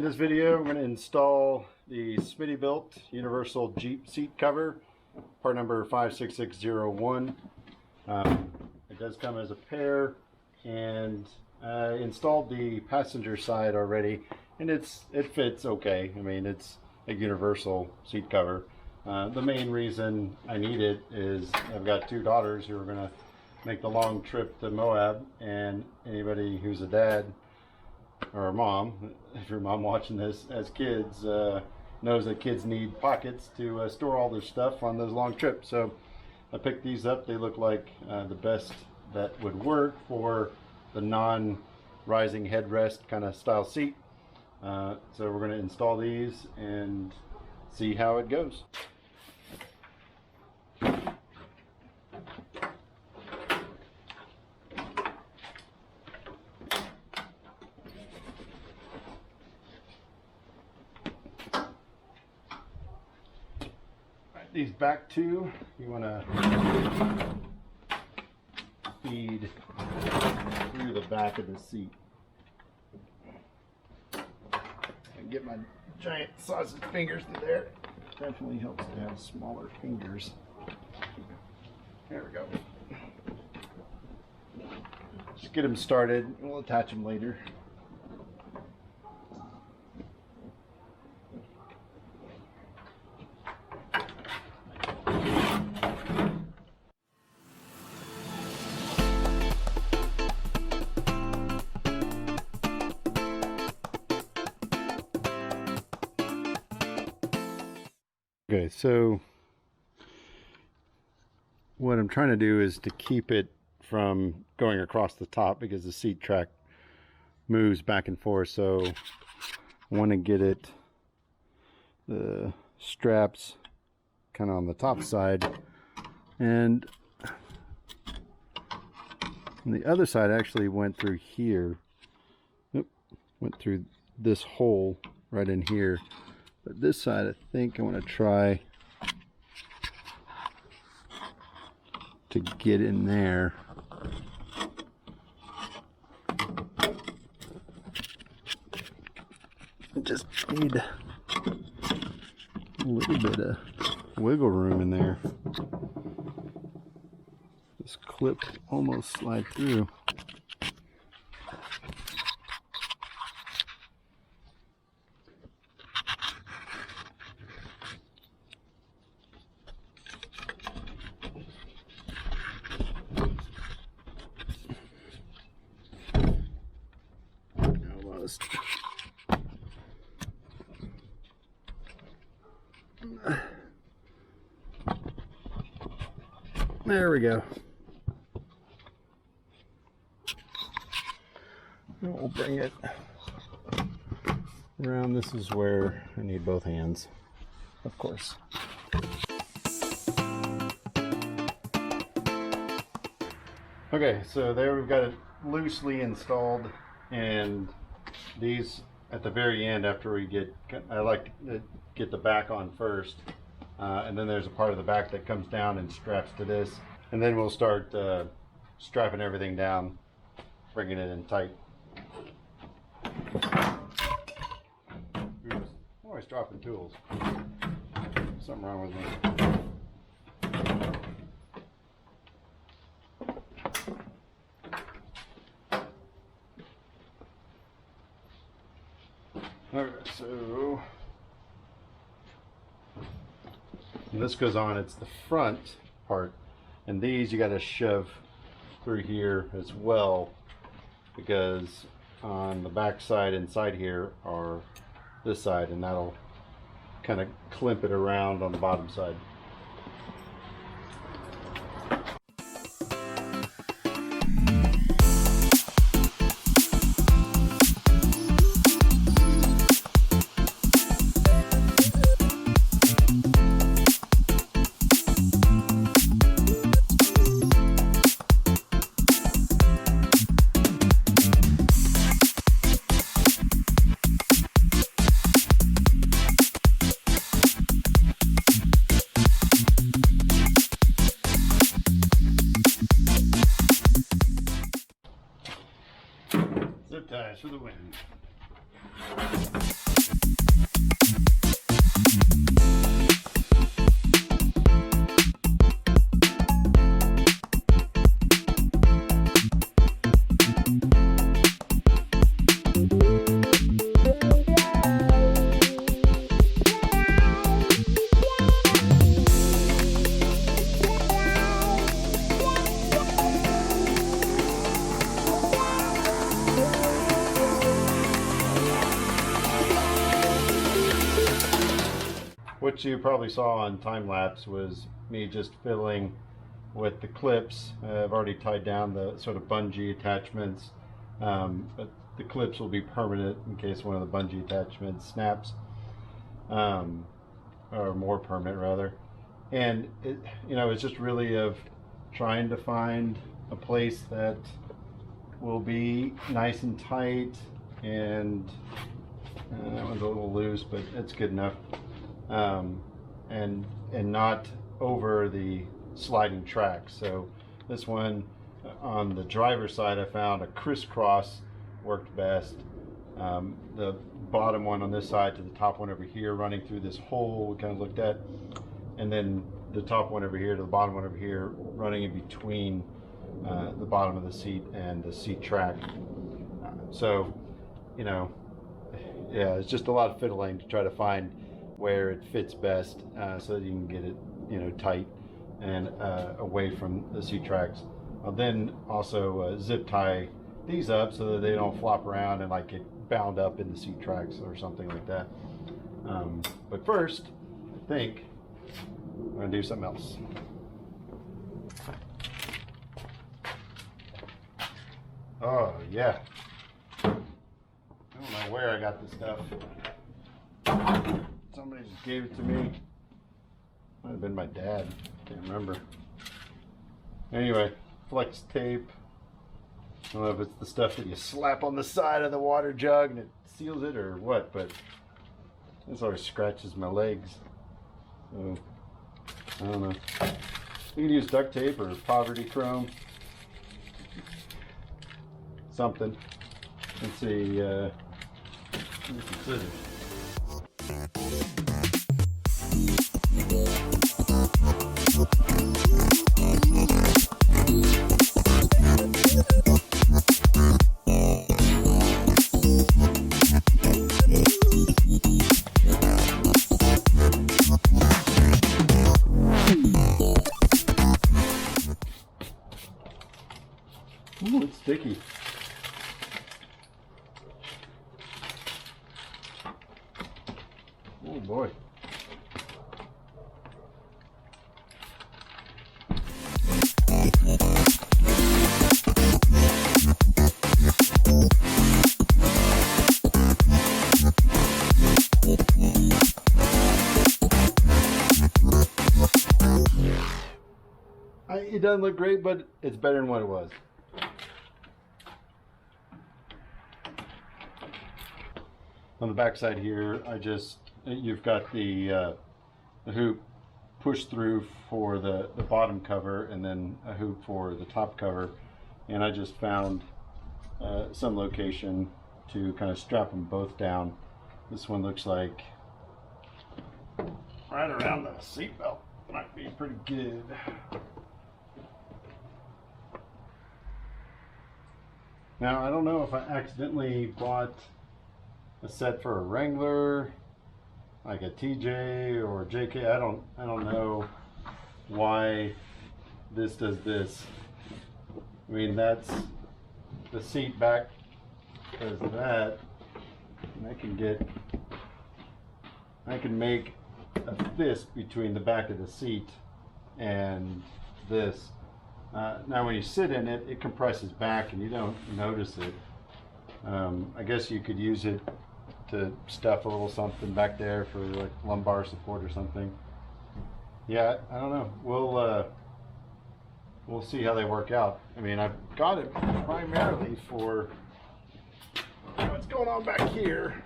this video, I'm going to install the Smitty built universal Jeep seat cover, part number 56601. It does come as a pair, and I installed the passenger side already, and it fits okay. I mean, it's a universal seat cover. The main reason I need it is I've got two daughters who are going to make the long trip to Moab, and anybody who's a dad or a mom, if your mom watching this, as kids, knows that kids need pockets to store all their stuff on those long trips. So I picked these up. They look like the best that would work for the non-rising headrest kind of style seat. So we're going to install these and see how it goes. These back two, you want to feed through the back of the seat. And get my giant sausage fingers through there. Definitely helps to have smaller fingers. There we go. Just get them started. We'll attach them later. Okay, so what I'm trying to do is to keep it from going across the top, because the seat track moves back and forth. So I want to get the straps kind of on the top side, and the other side actually went through here. Went through this hole right in here. But this side, I think I want to try to get in there. I just need a little bit of wiggle room in there. This clip almost slide through. There we go. And we'll bring it around. This is where I need both hands, of course. Okay, so there we've got it loosely installed, and these at the very end, after we I like to get the back on first, and then there's a part of the back that comes down and straps to this, and then we'll start strapping everything down, bringing it in tight. Oops, always dropping tools. Something wrong with me. Alright, so when this goes on, it's the front part, and these you got to shove through here as well, because on the back side inside here are this side, and that'll kind of clamp it around on the bottom side. Zip ties for the win. which you probably saw on time lapse, was me just fiddling with the clips. I've already tied down the sort of bungee attachments, but the clips will be permanent in case one of the bungee attachments snaps, or more permanent rather. And it, it's just really of trying to find a place that will be nice and tight, and that one's a little loose, but it's good enough, and not over the sliding tracks. So this one on the driver's side, I found a crisscross worked best. The bottom one on this side to the top one over here running through this hole we kind of looked at, and then the top one over here to the bottom one over here running in between the bottom of the seat and the seat track. So yeah, it's just a lot of fiddling to try to find where it fits best, so that you can get it tight and away from the seat tracks. I'll then also zip tie these up so that they don't flop around and like get bound up in the seat tracks or something like that. But first, I think I'm going to do something else. Oh yeah, I don't know where I got this stuff. Somebody just gave it to me. Might have been my dad, can't remember. Anyway, flex tape. I don't know if it's the stuff that you slap on the side of the water jug and it seals it or what, but this always scratches my legs. So, I don't know. You can use duct tape or poverty chrome. Something. Let's see, some scissors. Ooh, it's sticky. Oh boy. It doesn't look great, but it's better than what it was. On the back side here, you've got the hoop pushed through for the bottom cover, and then a hoop for the top cover. And I just found some location to kind of strap them both down. This one looks like right around the seatbelt. Might be pretty good. Now, I don't know if I accidentally bought a set for a Wrangler, like a TJ or JK. I don't know why this does this. I mean, that's the seat back does that, and I can make a fist between the back of the seat and this. Now when you sit in it, it compresses back and you don't notice it. I guess you could use it to stuff a little something back there for like lumbar support or something. Yeah, I don't know. We'll see how they work out. I mean, I've got it primarily for what's going on back here.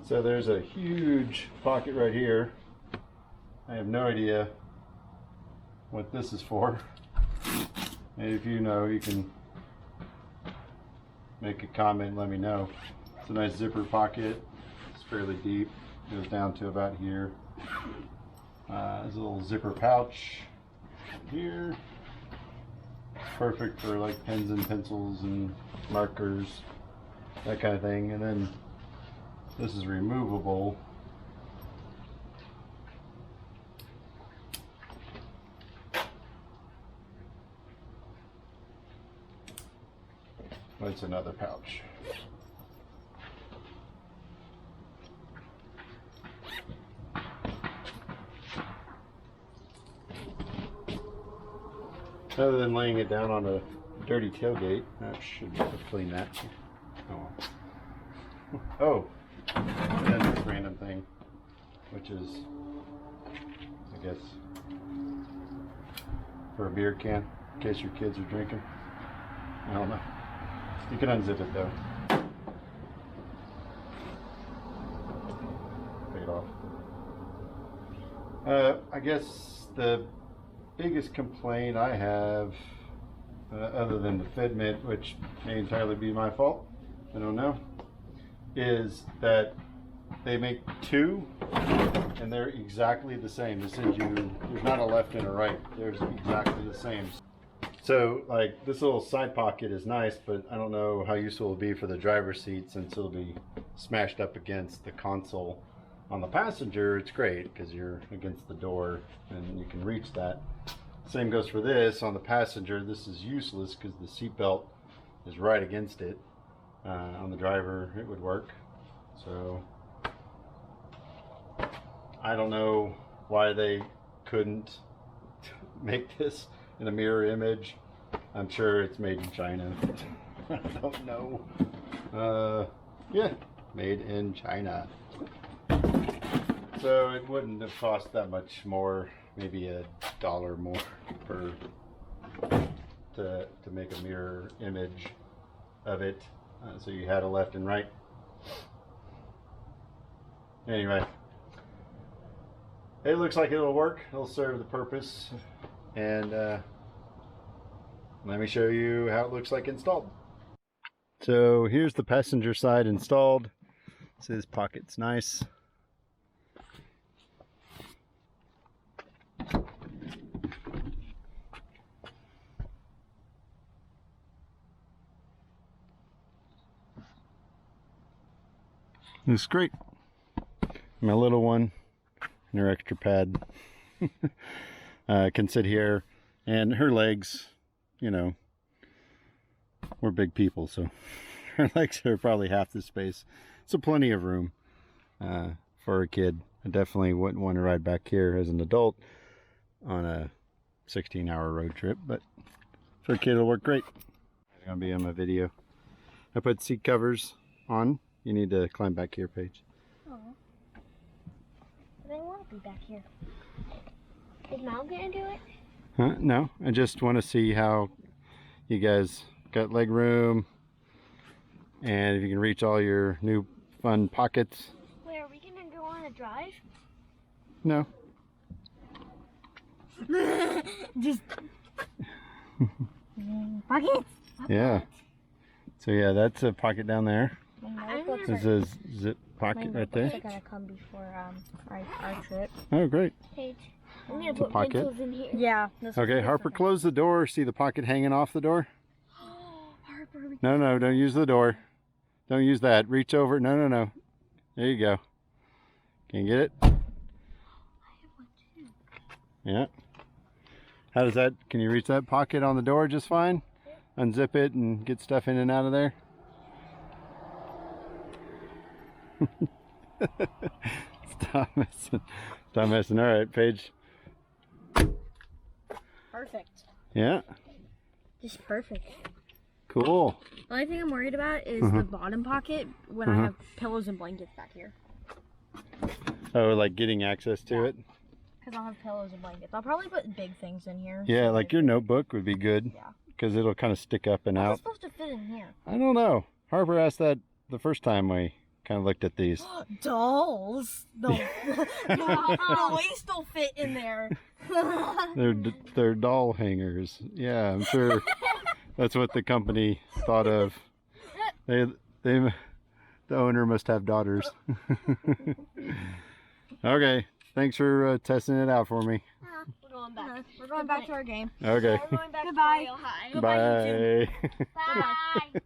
So there's a huge pocket right here. I have no idea what this is for. Maybe if you know, you can make a comment and let me know. It's a nice zipper pocket. It's fairly deep. Goes down to about here. There's a little zipper pouch here. Perfect for like pens and pencils and markers, that kind of thing. And then this is removable. It's another pouch. Other than laying it down on a dirty tailgate, that should have cleaned that. Oh. Oh, and then this random thing, which is, I guess, for a beer can, in case your kids are drinking. I don't know. You can unzip it though. Take it off. I guess the biggest complaint I have, other than the fitment, which may entirely be my fault, I don't know, is that they make two and they're exactly the same. This is there's not a left and a right. There's exactly the same. So like this little side pocket is nice, but I don't know how useful it'll be for the driver's seat since it'll be smashed up against the console. On the passenger, it's great because you're against the door and you can reach that. Same goes for this. On the passenger, this is useless because the seat belt is right against it. On the driver, it would work. So I don't know why they couldn't make this in a mirror image. I'm sure it's made in China. I don't know. Yeah, made in China. So it wouldn't have cost that much more, maybe $1 more to make a mirror image of it. So you had a left and right. Anyway, it looks like it'll work. It'll serve the purpose. And let me show you how it looks like installed. So here's the passenger side installed. So this pocket's nice. It's great. My little one and her extra pad can sit here, and her legs, you know, we're big people, so her legs are probably half the space. So plenty of room for a kid. I definitely wouldn't want to ride back here as an adult on a 16-hour road trip, but for a kid it'll work great. It's gonna be in my video. I put seat covers on. You need to climb back here, Paige. Oh, but I want to be back here. Is Mom gonna do it? Huh? No, I just want to see how you guys got leg room and if you can reach all your new fun pockets. Wait, are we gonna go on a drive? No. Just pockets. Yeah. So yeah, that's a pocket down there. There's a zip pocket right there. Are gonna come before our trip. Oh, great. Paige, I'm gonna It's a put pocket. pencils in here. Yeah. Okay, Harper, close the door. See the pocket hanging off the door? Harper, No, no, don't use the door. Don't use that. Reach over. No, no, no. There you go. Can you get it? I have one too. Yeah. How does that, can you reach that pocket on the door just fine? Unzip it and get stuff in and out of there? Stop messing. Stop messing. All right, Paige. Perfect. Yeah. Just perfect. Cool. The only thing I'm worried about is the bottom pocket when I have pillows and blankets back here. Oh, like getting access to it? Because I'll have pillows and blankets. I'll probably put big things in here. Yeah, like your notebook would be good. Yeah. Because it'll kind of stick up and out. It's supposed to fit in here. I don't know. Harper asked that the first time we kind of looked at these. Dolls. The waist will fit in there. They're doll hangers. Yeah, I'm sure that's what the company thought of. The owner must have daughters. Okay, thanks for testing it out for me. We're going back. We're going back to our game. Okay. We're going back. Goodbye. Bye. Bye.